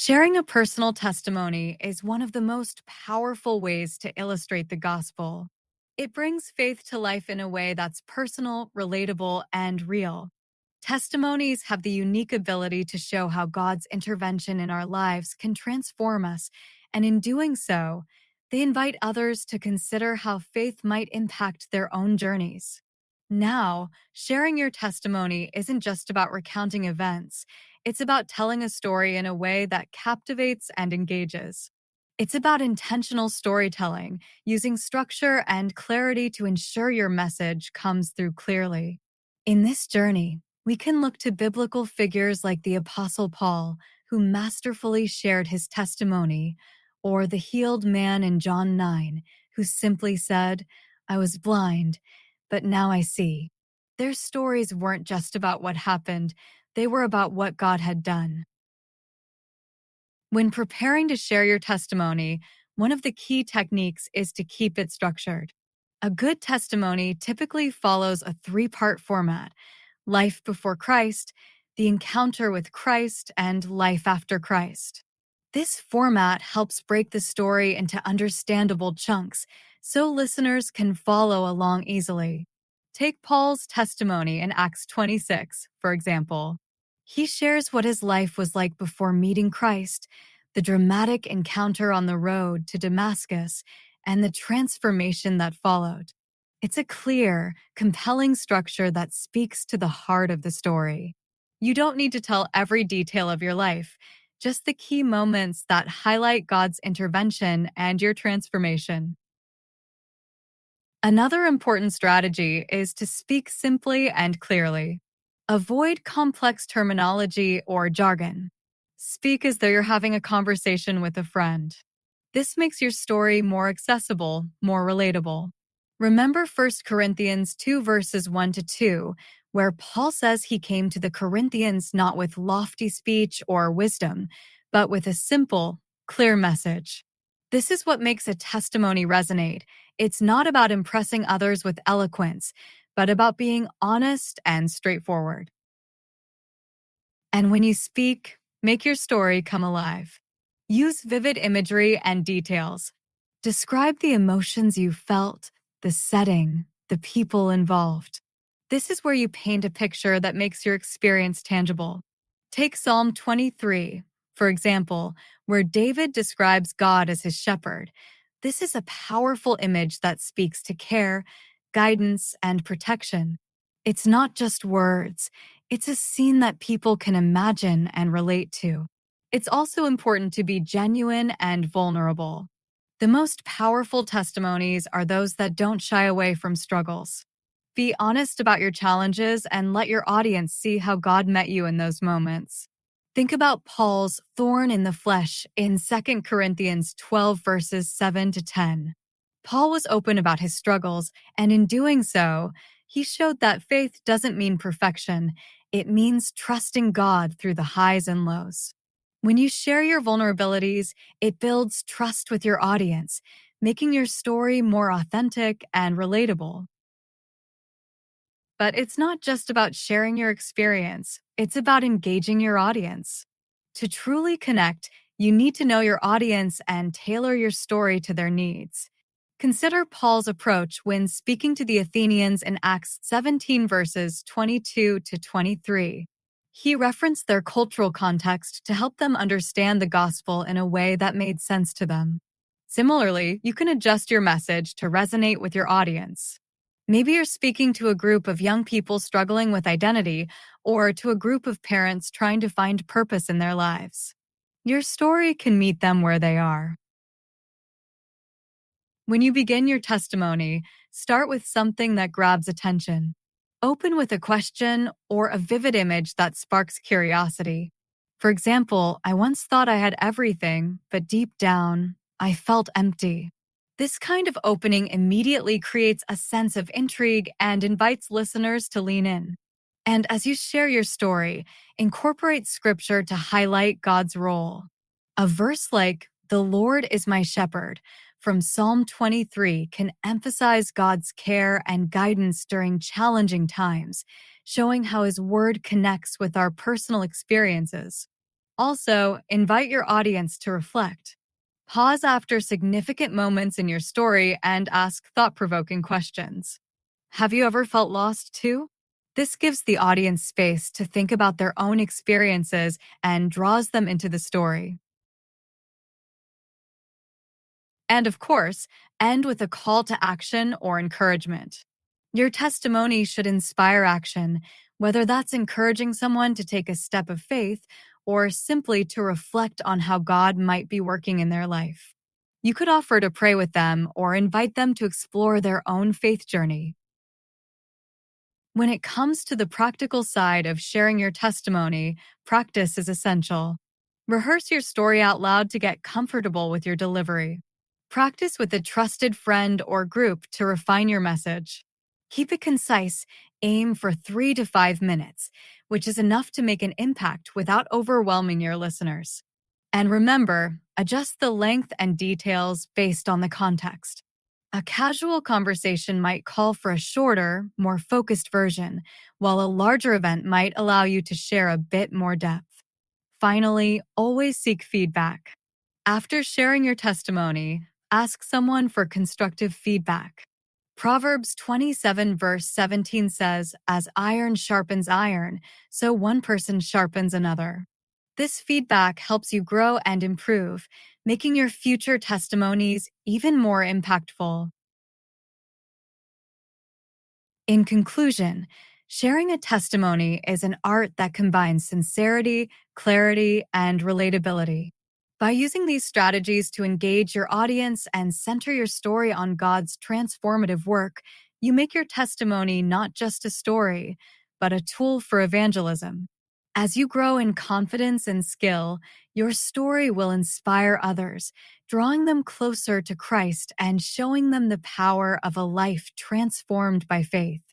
Sharing a personal testimony is one of the most powerful ways to illustrate the gospel. It brings faith to life in a way that's personal, relatable, and real. Testimonies have the unique ability to show how God's intervention in our lives can transform us, and in doing so, they invite others to consider how faith might impact their own journeys. Now, sharing your testimony isn't just about recounting events, it's about telling a story in a way that captivates and engages. It's about intentional storytelling, using structure and clarity to ensure your message comes through clearly. In this journey, we can look to biblical figures like the Apostle Paul, who masterfully shared his testimony, or the healed man in John 9, who simply said, I was blind, but now I see. Their stories weren't just about what happened, they were about what God had done. When preparing to share your testimony, one of the key techniques is to keep it structured. A good testimony typically follows a three-part format: life before Christ, the encounter with Christ, and life after Christ. This format helps break the story into understandable chunks so listeners can follow along easily. Take Paul's testimony in Acts 26, for example. He shares what his life was like before meeting Christ, the dramatic encounter on the road to Damascus, and the transformation that followed. It's a clear, compelling structure that speaks to the heart of the story. You don't need to tell every detail of your life, just the key moments that highlight God's intervention and your transformation. Another important strategy is to speak simply and clearly. Avoid complex terminology or jargon. Speak as though you're having a conversation with a friend. This makes your story more accessible, more relatable. Remember 1 Corinthians 2 verses 1 to 2, where Paul says he came to the Corinthians not with lofty speech or wisdom, but with a simple, clear message. This is what makes a testimony resonate. It's not about impressing others with eloquence, but about being honest and straightforward. And when you speak, make your story come alive. Use vivid imagery and details. Describe the emotions you felt, the setting, the people involved. This is where you paint a picture that makes your experience tangible. Take Psalm 23, for example, where David describes God as his shepherd. This is a powerful image that speaks to care, guidance, and protection. It's not just words, it's a scene that people can imagine and relate to. It's also important to be genuine and vulnerable. The most powerful testimonies are those that don't shy away from struggles. Be honest about your challenges and let your audience see how God met you in those moments. Think about Paul's thorn in the flesh in 2 Corinthians 12 verses 7 to 10. Paul was open about his struggles, and in doing so, he showed that faith doesn't mean perfection. It means trusting God through the highs and lows. When you share your vulnerabilities, it builds trust with your audience, making your story more authentic and relatable. But it's not just about sharing your experience, it's about engaging your audience. To truly connect, you need to know your audience and tailor your story to their needs. Consider Paul's approach when speaking to the Athenians in Acts 17 verses 22 to 23. He referenced their cultural context to help them understand the gospel in a way that made sense to them. Similarly, you can adjust your message to resonate with your audience. Maybe you're speaking to a group of young people struggling with identity, or to a group of parents trying to find purpose in their lives. Your story can meet them where they are. When you begin your testimony, start with something that grabs attention. Open with a question or a vivid image that sparks curiosity. For example, I once thought I had everything, but deep down, I felt empty. This kind of opening immediately creates a sense of intrigue and invites listeners to lean in. And as you share your story, incorporate scripture to highlight God's role. A verse like, "The Lord is my shepherd," from Psalm 23 can emphasize God's care and guidance during challenging times, showing how His Word connects with our personal experiences. Also, invite your audience to reflect. Pause after significant moments in your story and ask thought provoking questions. Have you ever felt lost too? This gives the audience space to think about their own experiences and draws them into the story. And of course, end with a call to action or encouragement. Your testimony should inspire action, whether that's encouraging someone to take a step of faith or simply to reflect on how God might be working in their life. You could offer to pray with them or invite them to explore their own faith journey. When it comes to the practical side of sharing your testimony, practice is essential. Rehearse your story out loud to get comfortable with your delivery. Practice with a trusted friend or group to refine your message. Keep it concise, aim for 3 to 5 minutes, which is enough to make an impact without overwhelming your listeners. And remember, adjust the length and details based on the context. A casual conversation might call for a shorter, more focused version, while a larger event might allow you to share a bit more depth. Finally, always seek feedback. After sharing your testimony, ask someone for constructive feedback. Proverbs 27, verse 17 says, "As iron sharpens iron, so one person sharpens another." This feedback helps you grow and improve, making your future testimonies even more impactful. In conclusion, sharing a testimony is an art that combines sincerity, clarity, and relatability. By using these strategies to engage your audience and center your story on God's transformative work, you make your testimony not just a story, but a tool for evangelism. As you grow in confidence and skill, your story will inspire others, drawing them closer to Christ and showing them the power of a life transformed by faith.